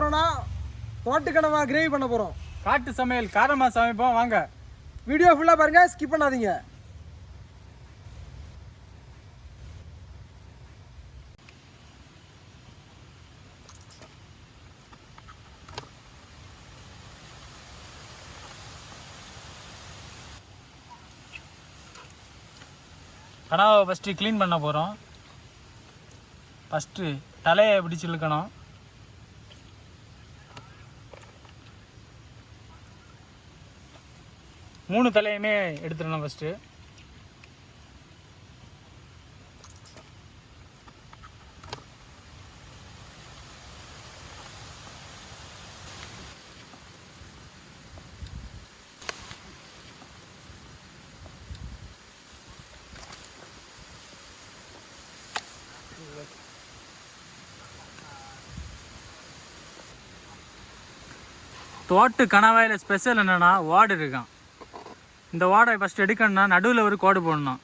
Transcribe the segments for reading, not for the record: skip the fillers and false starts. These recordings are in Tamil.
போகிறோன்னா தோட்டு கனவா கிரேவி பண்ண போகிறோம். காட்டு சமையல் காரமாக சமைப்போம் வாங்க. வீடியோ ஃபுல்லாக பாருங்கள், ஸ்கிப் பண்ணாதீங்க. கனவை ஃபஸ்ட்டு க்ளீன் பண்ண போகிறோம். ஃபஸ்ட்டு தலையை பிடிச்சி இழுக்கணும். மூணு தலையுமே எடுத்துடணும் ஃபஸ்ட்டு. தோட்டு கணவாயில் ஸ்பெஷல் என்னென்னா வார்டு இருக்கான். இந்த வார்டை ஃபஸ்ட் எடுக்கணும்னா நடுவில் ஒரு கோடு போடணும்.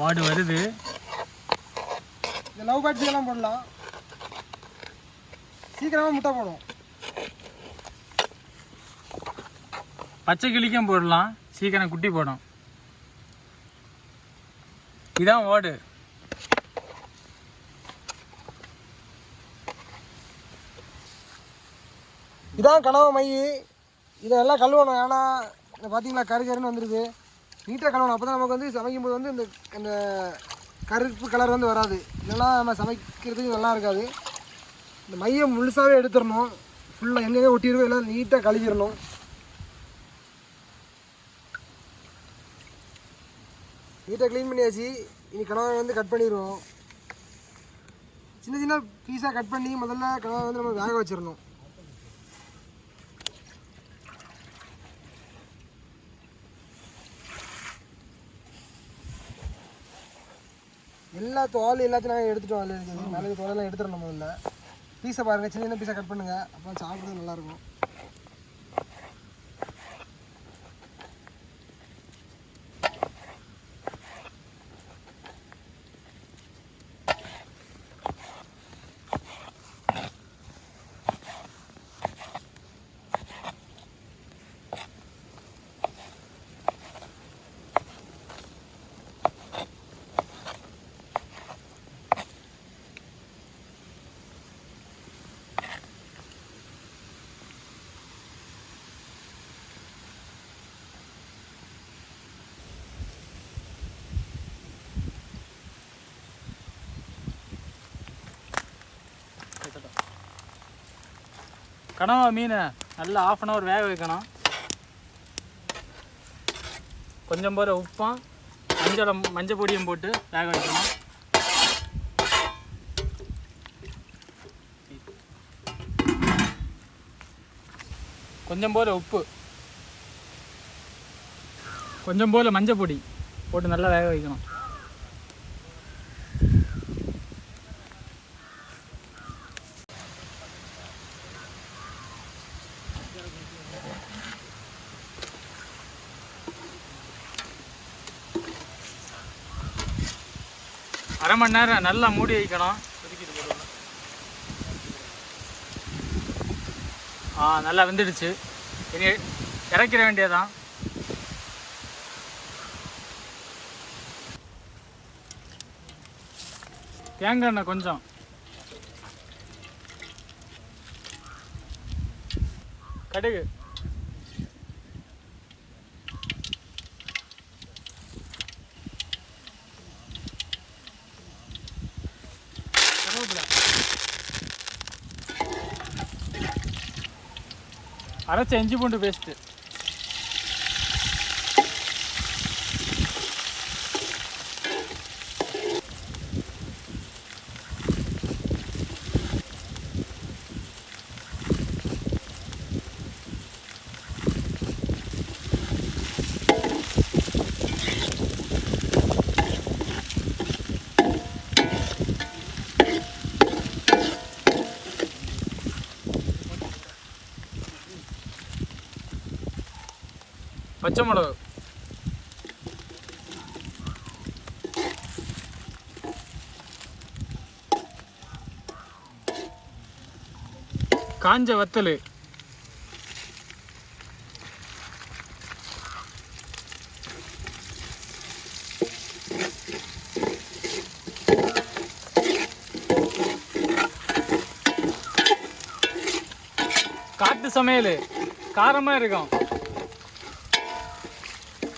வார்டு வருது. இந்த லவ் பேர்ட்ஸ் எல்லாம் போடலாம், சீக்கிரமாக முட்டை போடும். பச்சை கிளிக்கும் போடலாம், சீக்கிரம் குட்டி போடும். இதான் வார்டு. இதான் கனவா மை. இதெல்லாம் கழுவணும். ஏன்னா இந்த பார்த்தீங்களா கருன்னு வந்துடுது. நீட்டாக கழுவணும். அப்போ தான் நமக்கு வந்து சமைக்கும்போது வந்து இந்த கருப்பு கலர் வந்து வராது. இல்லைன்னா நம்ம சமைக்கிறதுக்கு நல்லா இருக்காது. இந்த மையை முழுசாகவே எடுத்துடணும். ஃபுல்லாக எங்கேயே ஒட்டிடுவோம். எல்லாம் நீட்டாக கழுவிடணும். நீட்டாக க்ளீன் பண்ணியாச்சு. இனி கனவை வந்து கட் பண்ணிடுவோம். சின்ன சின்ன பீஸாக கட் பண்ணி முதல்ல கனவை வந்து நம்ம வேக வச்சிடணும். எல்லா தோல் எல்லாத்தையும் நாங்கள் எடுத்துட்டோம். அதில் இருக்குது மேலே தோலெல்லாம் எடுத்துடணும். முதல்ல பீஸை பாருங்கள், சின்ன சின்ன பீஸை கட் பண்ணுங்கள். அப்போ சாப்பிட்றது நல்லாயிருக்கும். கனவா மீனை நல்லா 1/2 hour வேக வைக்கணும். கொஞ்சம் போல உப்பும் மஞ்சள் பொடியும் போட்டு வேக வைக்கணும். கொஞ்சம் போல உப்பு, கொஞ்சம் போல மஞ்சள் பொடி போட்டு நல்லா வேக வைக்கணும். அரை மணி நேரம் நல்லா மூடி வைக்கணும். நல்லா வெந்துடுச்சு. இனி இறக்கிற வேண்டியதான். தேங்காய் எண்ணெய் கொஞ்சம், கடுகு, அரைச்ச இஞ்சி பூண்டு பேஸ்ட்டு, பச்சை மிளகு, காஞ்ச வத்தல், காட்டு சமையல் காரமாக இருக்கும்.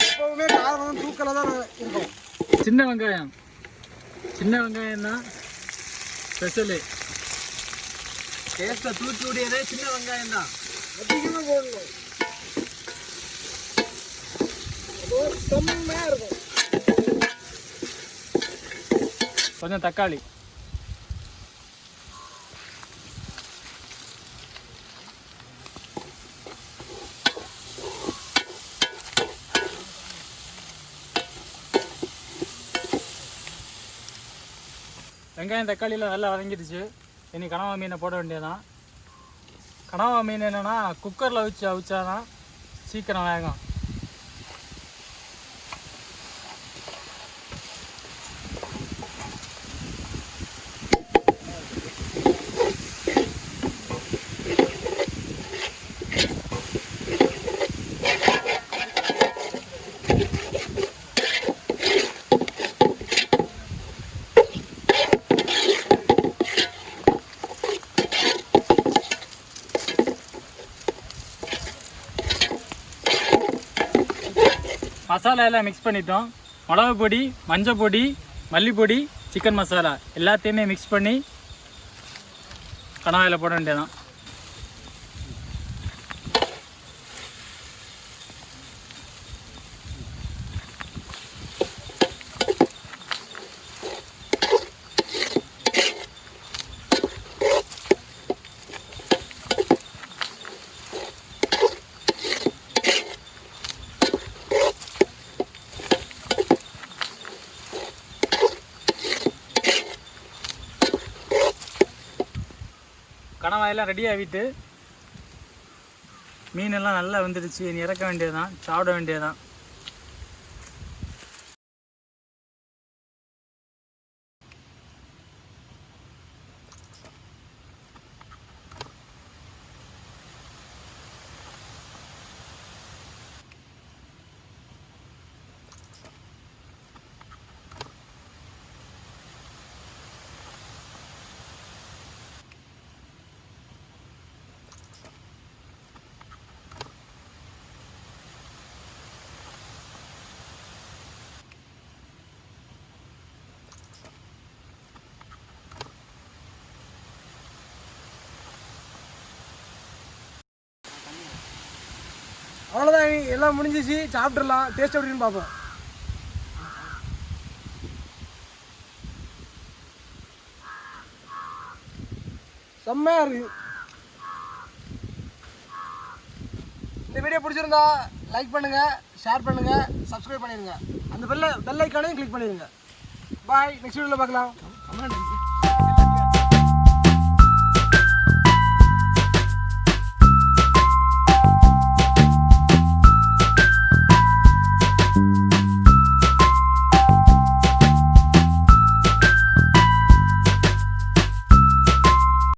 எப்பவுமே காரம் தூக்கலாக தான் இருக்கும். சின்ன வெங்காயம், சின்ன வெங்காயம் தான் ஸ்பெஷலு. டேஸ்ட்டை தூக்கி விடியதே சின்ன வெங்காயம் தான். அதிகமாக போடணும், செம்மையாக இருக்கும். கொஞ்சம் தக்காளி, வெங்காயம் தக்காளியில் நல்லா வதங்கிடுச்சு. இனி கனவா மீனை போட வேண்டியதான். கனவா மீன் என்னென்னா குக்கரில் வச்சு அவிச்சாதான் சீக்கிரம் வேகும். மசாலா எல்லாம் மிக்ஸ் பண்ணிட்டோம். மிளகு பொடி, மஞ்சள் பொடி, மல்லிப்பொடி, சிக்கன் மசாலா எல்லாத்தையுமே மிக்ஸ் பண்ணி கனவாயில் போட வேண்டியதான். கனவாயெல்லாம் ரெடி ஆகிட்டு மீனெல்லாம் நல்லா வந்துடுச்சு. இனி இறக்க வேண்டியதுதான், சாப்பிட வேண்டியதுதான். அவ்வளோதான், எல்லாம் முடிஞ்சிச்சு. சாப்பிட்றலாம். டேஸ்ட் எப்படின்னு பார்ப்போம். செம்மையாக இருக்குது. இந்த வீடியோ பிடிச்சிருந்தா லைக் பண்ணுங்கள், ஷேர் பண்ணுங்கள், சப்ஸ்கிரைப் பண்ணிடுங்க. அந்த பெல் ஐக்கானையும் கிளிக் பண்ணிடுங்க. பாய். நெக்ஸ்ட் வீடியோவில் பார்க்கலாம்.